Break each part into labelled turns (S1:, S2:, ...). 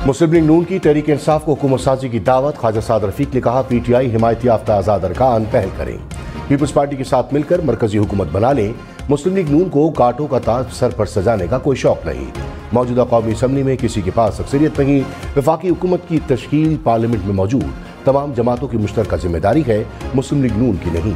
S1: मुस्लिम league नून की तहरीक इंसाफ को हुकूमत साजी की दावत। ख्वाजा साद रफीक ने कहा, PTI हिमायती याफ्ता आज़ाद अरकान पहल करें, पीपल्स पार्टी के साथ मिलकर मरकजी हुकूमत बना लें। मुस्लिम लीग नून को कांटों का ताज सर पर सजाने का कोई शौक नहीं। मौजूदा कौमी असम्बली में किसी के पास अक्सरियत नहीं। वफाकी हुकूमत की तश्कील पार्लियामेंट में मौजूद तमाम जमातों की मुश्तरका जिम्मेदारी है, मुस्लिम लीग नून की नहीं।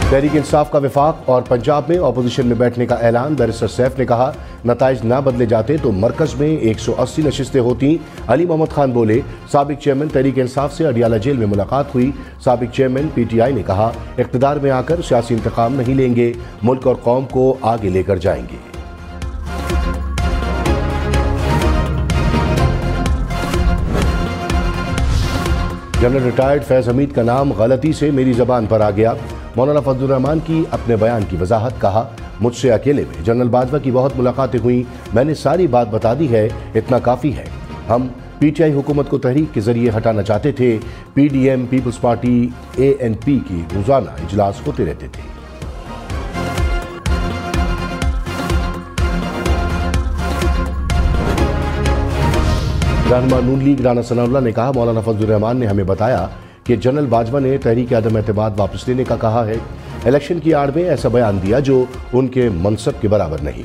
S1: तहरीक इंसाफ का वफाक और पंजाब में अपोजिशन में बैठने का ऐलान। बैरिस्टर सैफ ने कहा, नताइज ना बदले जाते तो मरकज में 180 नशिस्तें होती। अली मोहम्मद खान बोले, साबिक चेयरमैन तहरीक इंसाफ से अडियाला जेल में मुलाकात हुई। साबिक चेयरमैन PTI ने कहा, इख्तिदार में आकर सियासी इंतकाम नहीं लेंगे, मुल्क और कौम को आगे लेकर जाएंगे। जनरल रिटायर्ड फैज हमीद का नाम गलती से मेरी जबान पर आ गया। मौलाना फजलुर रहमान की अपने बयान की वजाहत। कहा, मुझसे अकेले में जनरल बाजवा की बहुत मुलाकातें हुई, मैंने सारी बात बता दी है, इतना काफ़ी है। हम PTI हुकूमत को तहरीक के जरिए हटाना चाहते थे। PDM पीपल्स पार्टी ANP की रोजाना इजलास होते रहते थे। रहनुमा नून लीग राना सनाउल्लाह ने कहा, मौलाना फजलुर रहमान ने हमें बताया कि जनरल बाजवा ने तहरीक अदम एतमाद वापस लेने का कहा है। इलेक्शन की आड़ में ऐसा बयान दिया जो उनके मनसब के बराबर नहीं।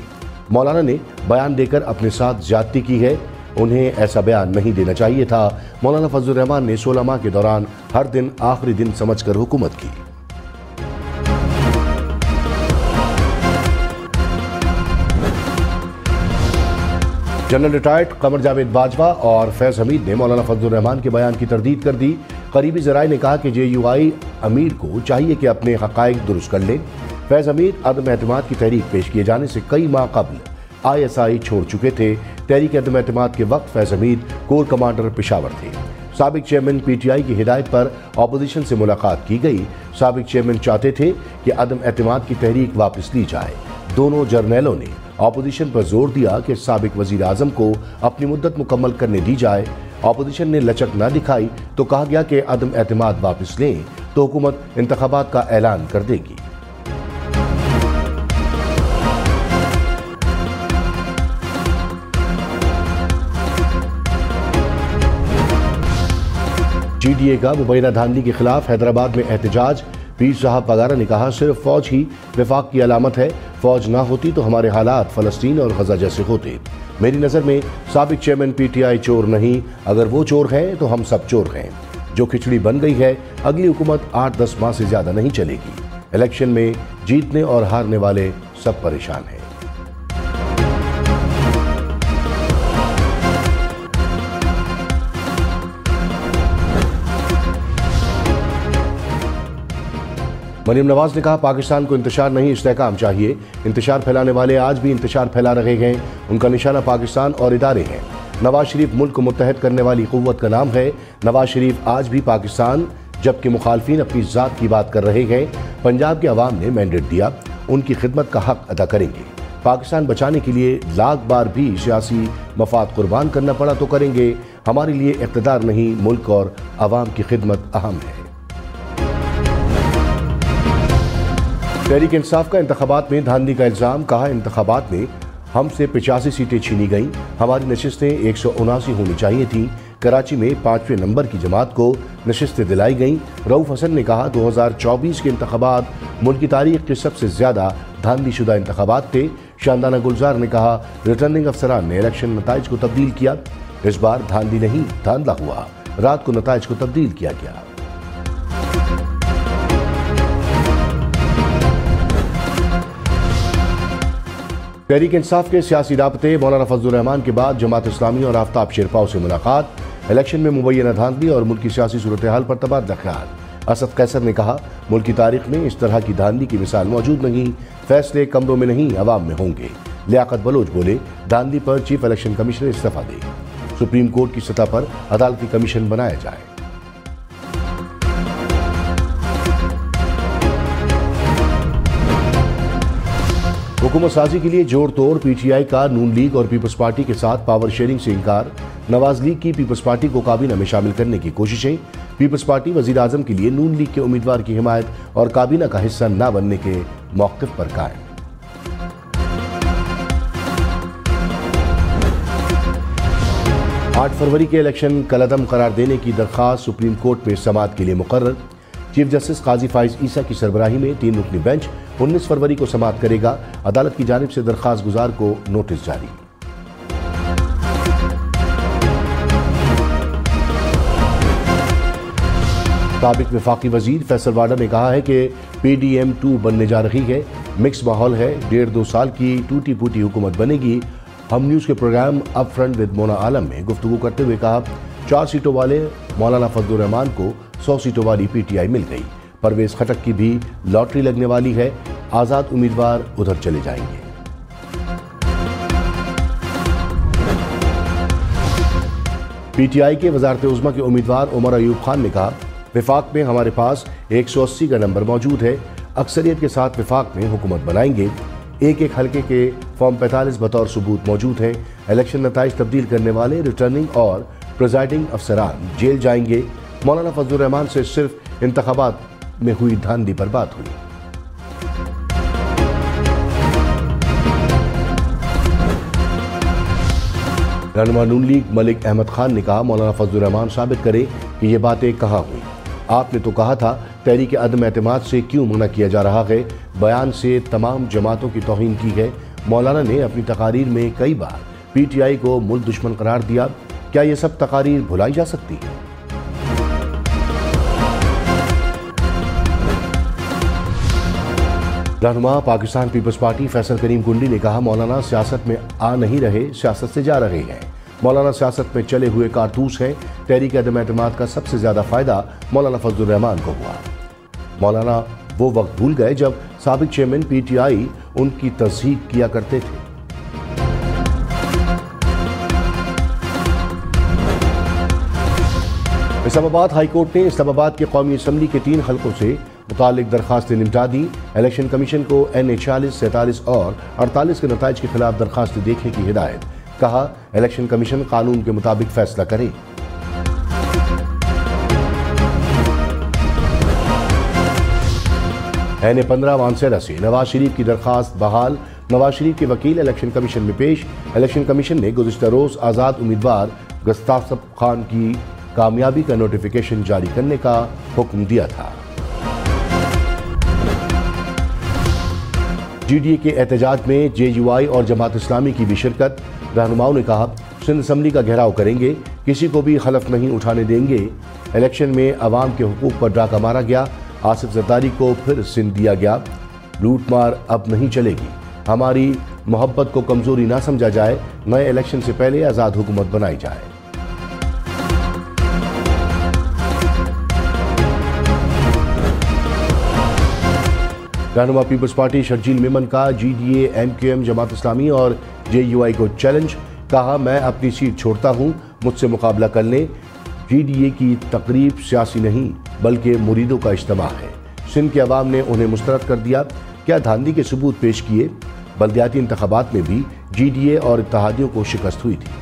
S1: मौलाना ने बयान देकर अपने साथ ज्यादती की है, उन्हें ऐसा बयान नहीं देना चाहिए था। मौलाना फजलुर रहमान ने 16 माह के दौरान हर दिन आखिरी दिन समझकर हुकूमत की। जनरल रिटायर्ड कमर जावेद बाजवा और फैज हमीद ने मौलाना फजलुर रहमान के बयान की तरदीद कर दी। करीबी जराए ने कहा कि JUI अमीर को चाहिए कि अपने हक़ाइक़ दुरुस्त कर ले। फैज हमीद अदम एतमाद की तहरीक पेश किए जाने से कई माह कबल ISI छोड़ चुके थे। तहरीक अदम एतमाद के वक्त फैज हमीद कोर कमांडर पेशावर थे। साबिक चेयरमैन PTI की हिदायत पर अपोजिशन से मुलाकात की गई। साबिक चेयरमैन चाहते थे कि अदम एतमाद की तहरीक वापस ली जाए। दोनों जर्नैलों ने अपोजिशन पर जोर दिया कि साबिक वजीर आजम को अपनी मुद्दत मुकम्मल करने दी जाए। अपोजिशन ने लचक न दिखाई तो कहा गया कि अदम एतमाद वापस लें तो हुकूमत इंतखाबात का ऐलान कर देगी। GDA का मुबैना धांधली के खिलाफ हैदराबाद में एहतजाज। पीर साहब वगैरह ने कहा, सिर्फ फौज ही विफाक की अलामत है, फौज ना होती तो हमारे हालात फलस्तीन और गजा जैसे होते। मेरी नज़र में साबिक चेयरमैन PTI चोर नहीं, अगर वो चोर हैं तो हम सब चोर हैं। जो खिचड़ी बन गई है, अगली हुकूमत 8-10 माह से ज्यादा नहीं चलेगी। इलेक्शन में जीतने और हारने वाले सब परेशान हैं। मरियम नवाज ने कहा, पाकिस्तान को इंतशार नहीं इस्तेहकाम चाहिए। इंतशार फैलाने वाले आज भी इंतशार फैला रहे हैं, उनका निशाना पाकिस्तान और इदारे हैं। नवाज शरीफ मुल्क को मुत्तहद करने वाली कुव्वत का नाम है। नवाज शरीफ आज भी पाकिस्तान, जबकि मुखालफीन अपनी ज़ात की बात कर रहे हैं। पंजाब के अवाम ने मैंडेट दिया, उनकी खिदमत का हक अदा करेंगे। पाकिस्तान बचाने के लिए लाख बार भी सियासी मफाद कुर्बान करना पड़ा तो करेंगे। हमारे लिए इक़्तिदार नहीं, मुल्क और अवाम की खिदमत अहम है। तहरीक इंसाफ का इंतखाबात में धांधली का इल्ज़ाम। कहा, इंतखाबात में हमसे 85 सीटें छीनी गईं, हमारी नशिस्तें 179 होनी चाहिए थी। कराची में 5वें नंबर की जमात को नशिस्तें दिलाई गईं। रऊफ हसन ने कहा, 2024 के इंतखाबात मुल्क की तारीख के सबसे ज्यादा धांधली शुदा इंतखाबात थे। शानदाना गुलजार ने कहा, रिटर्निंग अफसरान ने इलेक्शन नताइज को तब्दील किया, इस बार धांधली नहीं धांधला हुआ, रात को नताइज को तब्दील किया गया। तहरीक इंसाफ के सियासी राबते। मौलाना फजलुर रहमान के बाद जमात इस्लामी और आफ्ताब शेरपाव से मुलाकात। इलेक्शन में मुबैना धांधली और मुल्क की सियासी सूरत हाल पर तबादला ख्याल। असद कैसर ने कहा, मुल्क की तारीख में इस तरह की धांधली की मिसाल मौजूद नहीं, फैसले कमरों में नहीं अवाम में होंगे। लियाकत बलोच बोले, धांधली पर चीफ इलेक्शन कमिश्नर इस्तीफा दे, सुप्रीम कोर्ट की सतह पर अदालती कमीशन बनाया जाए। हुकूमत साजी के लिए जोड़ तोड़। PTI का नून लीग और पीपल्स पार्टी के साथ पावर शेयरिंग से इनकार। नवाज लीग की पीपल्स पार्टी को काबीना में शामिल करने की कोशिशें। पीपल्स पार्टी वजीर आजम के लिए नून लीग के उम्मीदवार की हिमायत और काबीना का हिस्सा न बनने के मौक़िफ़ पर कायम। आठ फरवरी के इलेक्शन कलअदम करार देने की दरख्वास्त सुप्रीम कोर्ट में समाअत के लिए मुकर्रर। चीफ जस्टिस काजी फाइज ईसा की सरबराही में 3 रुकनी बेंच 19 फरवरी को समाअत करेगा। अदालत की जानिब से दरख्वास्त गुजार को नोटिस जारी। साबिक वफाकी वजीर फैसल वाडा ने कहा है कि PDM-2 बनने जा रही है। मिक्स माहौल है। 1.5-2 साल की टूटी फूटी हुकूमत बनेगी। हम न्यूज़ के program upfront with Mona Alam में गुफ्तगू करते हुए कहा, 4 सीटों वाले मौलाना फजलुर रहमान को 100 सीटों वाली PTI मिल गई। परवेज खटक की भी लॉटरी लगने वाली है। आज़ाद उम्मीदवार उधर चले जाएंगे। PTI के वजारत उज़्मा के उम्मीदवार उमर अयूब खान ने कहा, विफाक में हमारे पास 180 का नंबर मौजूद है। अक्सरियत के साथ विफाक में हुकूमत बनाएंगे। एक हलके के फॉर्म 45 बतौर सबूत मौजूद हैं। इलेक्शन नताइज तब्दील करने वाले रिटर्निंग और प्रिजाइडिंग अफसरान जेल जाएंगे। मौलाना फजलुर रहमान से सिर्फ इंतखाबात में हुई धांधली पर बात हुई। रहनुमा नून लीग मलिक अहमद खान ने कहा, मौलाना फजलुर रहमान साबित करे कि ये बातें कहाँ हुई। आपने तो कहा था तहरीक अदम एतमाद से क्यों मना किया जा रहा है। बयान से तमाम जमातों की तौहीन की है। मौलाना ने अपनी तकारीर में कई बार PTI को मुल्क दुश्मन करार दिया। क्या ये सब तकारीर भुलाई जा सकती है? रहनुमा पाकिस्तान पीपल्स पार्टी फैसल करीम गुंडी ने कहा, मौलाना सियासत में आ नहीं रहे, सियासत से जा रहे हैं। मौलाना सियासत में चले हुए कारतूस हैं। तहरीक अदम एतमाद का सबसे ज्यादा फायदा मौलाना फजलुर रहमान को हुआ। मौलाना वो वक्त भूल गए जब साबिक चेयरमैन PTI उनकी तस्दीक किया करते थे। इस्लामाबाद हाई कोर्ट ने इस्लामाबाद के कौमी असम्बली के 3 हलकों से मुतालिक दरखास्तें निपटा दी। इलेक्शन कमीशन को NA 40, 47 और 48 के नताइज के खिलाफ दरखास्तें देखने की हिदायत। कहा, इलेक्शन कमीशन कानून के मुताबिक फैसला करे। NA 15 वानसेरा से नवाज शरीफ की दरखास्त बहाल। नवाज शरीफ के वकील इलेक्शन कमीशन में पेश। इलेक्शन कमीशन ने गुज़िश्ता रोज आज़ाद उम्मीदवार गस्ताफ खान की कामयाबी का नोटिफिकेशन जारी करने का हुक्म दिया था। GDA के एहतजाज में JUI और जमात इस्लामी की भी शिरकत। रहनुमाओं ने कहा, सिंध असम्बली का घेराव करेंगे, किसी को भी खलफ नहीं उठाने देंगे। इलेक्शन में अवाम के हुकूक पर डाका मारा गया। आसिफ जरदारी को फिर सिंध दिया गया। लूट मार अब नहीं चलेगी। हमारी मोहब्बत को कमजोरी ना समझा जाए। नए इलेक्शन से पहले आज़ाद हुकूमत बनाई जाए। रहनुमा पीपल्स पार्टी शर्जील मेमन का GDA, MQM, जमात इस्लामी और JUI को चैलेंज। कहा, मैं अपनी सीट छोड़ता हूं, मुझसे मुकाबला कर लें। GDA की तकरीब सियासी नहीं बल्कि मुरीदों का इज्तिमा है। सिंध के अवाम ने उन्हें मुस्तरद कर दिया। क्या धांधली के सबूत पेश किए। बल्दियाती इंतखाबात में भी GDA और इत्तेहादियों को शिकस्त हुई थी।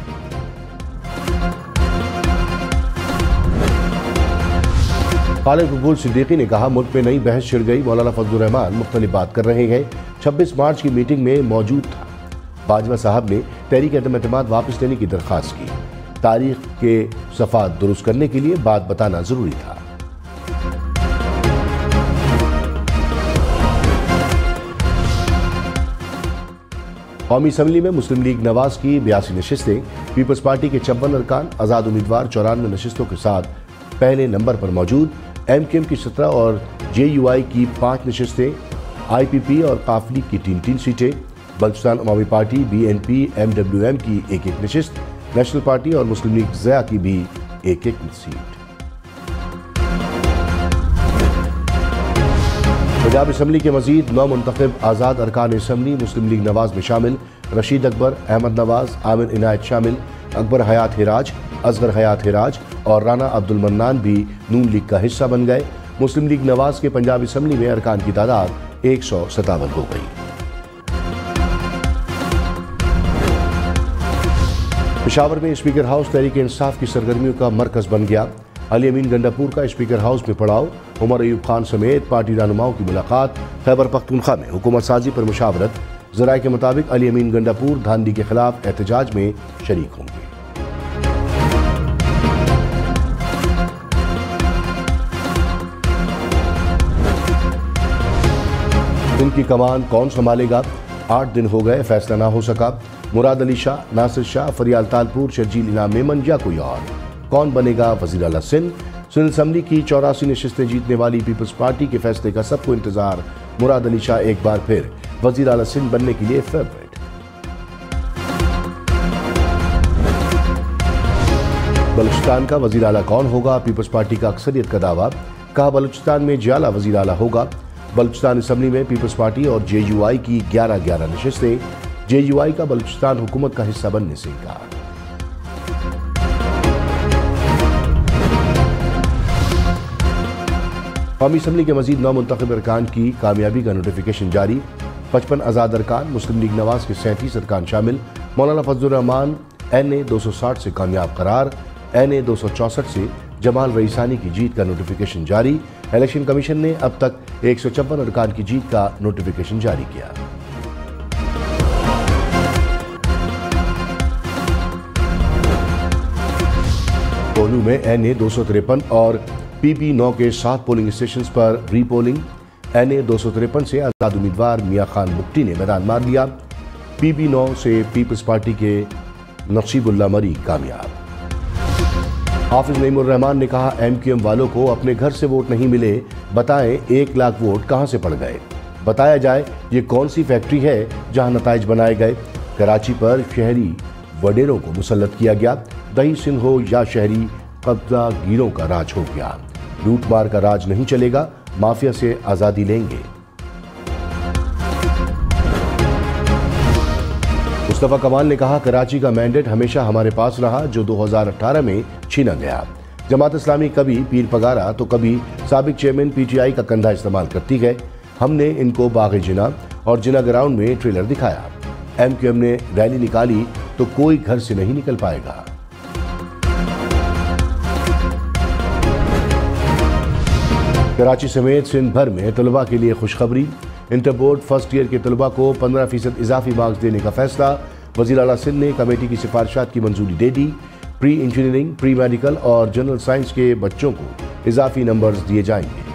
S1: खालिद मकबूल सिद्दीकी ने कहा, मुल्क में नई बहस छिड़ गई। मौलाना फजलुर रहमान मुख्तलिफ बात कर रहे हैं। 26 मार्च की मीटिंग में मौजूद था। बाजवा साहब ने तहरीक अदम एतमाद वापस लेने की दरख्वास्त की। तारीख के सफ़ात दुरुस्त करने के लिए बात बताना जरूरी था। कौमी असम्बली में मुस्लिम लीग नवाज की 82 नशिस्तें। पीपल्स पार्टी के 56 अरकान, आज़ाद उम्मीदवार 94 नशिस्तों के साथ पहले नंबर पर मौजूद। MQM की 17 और JUI की 5 नशिस्तें। IPP और काफली की 3-3 सीटें। बलूचिस्तान अवामी पार्टी BNP MWM की 1-1 नशिस्त। नेशनल पार्टी और मुस्लिम लीग ज़िया की भी 1-1 सीट। पंजाब असम्बली के मजीद 9 मुंतखब आज़ाद अरकान असम्बली मुस्लिम लीग नवाज में शामिल। रशीद अकबर, अहमद नवाज, आमिर इनायत शामिल। अकबर हयात हिराज, असगर हयात हिराज और राना अब्दुल मन्नान भी नून लीग का हिस्सा बन गए। मुस्लिम लीग नवाज के पंजाब असम्बली में अरकान की तादाद 157 हो गई। पेशावर में स्पीकर हाउस तहरीक इंसाफ की सरगर्मियों का मरकज बन गया। अली अमीन गंडापुर का स्पीकर हाउस में पड़ाव, उमर अयूब खान समेत पार्टी रहनुमाओं की मुलाकात। खैबर पख्तूनख्वा में हुकूमत साजी पर मुशावरत। ज़राए के मुताबिक अली अमीन गंडापुर धांधली के खिलाफ एहतजाज में शरीक होंगे। इनकी कमान कौन संभालेगा? 8 दिन हो गए, फैसला ना हो सका। मुराद अली शाह, नासिर शाह, फरियाल तालपुर, शर्जील इनाम मेमन या कोई और? कौन बनेगा वज़ीर आला सिंध? सिंध असम्बली की 84 नशिस्तें जीतने वाली पीपल्स पार्टी के फैसले का सबको इंतजार। मुराद अली शाह एक बार फिर वज़ीर आला सिंध बनने के लिए फेवरेट। बलूचिस्तान का वज़ीर आला कौन होगा? पीपल्स पार्टी का अक्सरियत का दावा। कहा बलूचिस्तान में जियाला वज़ीर आला होगा। बलूचिस्तान असम्बली में पीपल्स पार्टी और JUI की 11-11 नशिस्तें। JUI का बलूचिस्तान हुकूमत का हिस्सा बनने से इनकार। कौमी असम्बली के मजीद 9 मुंतखब अरकान की कामयाबी का नोटिफिकेशन जारी। 55 आज़ाद अरकान, मुस्लिम लीग नवाज के 37 अरकान शामिल। मौलाना फजलुर रहमान NA 260 से कामयाब करार। NA 264 से जमाल रईसानी की जीत का नोटिफिकेशन जारी। इलेक्शन कमीशन ने अब तक 154 अरकान की जीत का नोटिफिकेशन जारी किया। कोल्लू में NA 253 और PP 9 के 7 पोलिंग स्टेशन पर रीपोलिंग। NA 253 से आजाद उम्मीदवार मियां खान बुट्टी ने मैदान मार लिया। PP 9 से पीपल्स पार्टी के नसीबुल्ला मरी कामयाब। हाफिज नईमुर रहमान ने कहा MQM वालों को अपने घर से वोट नहीं मिले, बताएं 1 लाख वोट कहां से पड़ गए। बताया जाए ये कौन सी फैक्ट्री है जहां नताइज बनाए गए। कराची पर शहरी वडेरों को मुसल्लत किया गया। दही सिंह हो या शहरी कब्जा गिरों का राज हो गया। लूटमार का राज नहीं चलेगा, माफिया से आजादी लेंगे। मुस्तफा कमाल ने कहा कराची का मैंडेट हमेशा हमारे पास रहा जो 2018 में छीना गया। जमात इस्लामी कभी पीर पगारा तो कभी साबिक चेयरमैन PTI का कंधा इस्तेमाल करती है। हमने इनको बाग़ जिना और जिना ग्राउंड में ट्रेलर दिखाया। MQM ने रैली निकाली तो कोई घर से नहीं निकल पाएगा। कराची समेत सिंध भर में तलबा के लिए खुशखबरी। इंटर बोर्ड फर्स्ट ईयर के तलबा को 15% इजाफी मार्क्स देने का फैसला। वज़ीर आला सिंध ने कमेटी की सिफारिशात की मंजूरी दे दी। प्री इंजीनियरिंग, प्री मेडिकल और जनरल साइंस के बच्चों को इजाफी नंबर्स दिए जाएंगे।